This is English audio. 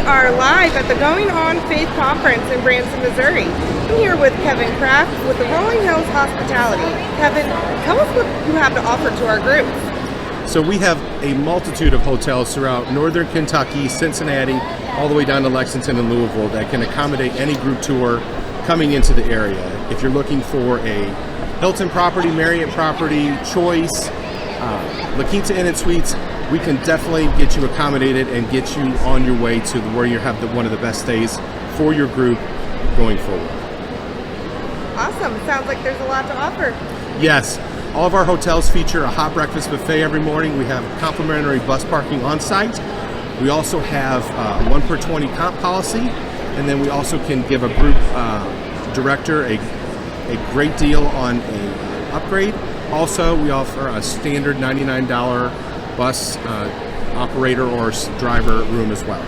are live at the Going On Faith Conference in Branson, Missouri. I'm here with Kevin Kraft with the Rolling Hills Hospitality. Kevin, tell us what you have to offer to our groups. So we have a multitude of hotels throughout northern Kentucky, Cincinnati, all the way down to Lexington and Louisville that can accommodate any group tour coming into the area. If you're looking for a Hilton property, Marriott property, Choice, La Quinta Inn and Suites, we can definitely get you accommodated and get you on your way to where you have one of the best stays for your group going forward. Awesome. Sounds like there's a lot to offer. Yes. All of our hotels feature a hot breakfast buffet every morning. We have complimentary bus parking on site. We also have a 1 per 20 comp policy, and then we also can give a group director a great deal on a upgrade. Also, we offer a standard $99 bus operator or driver room as well.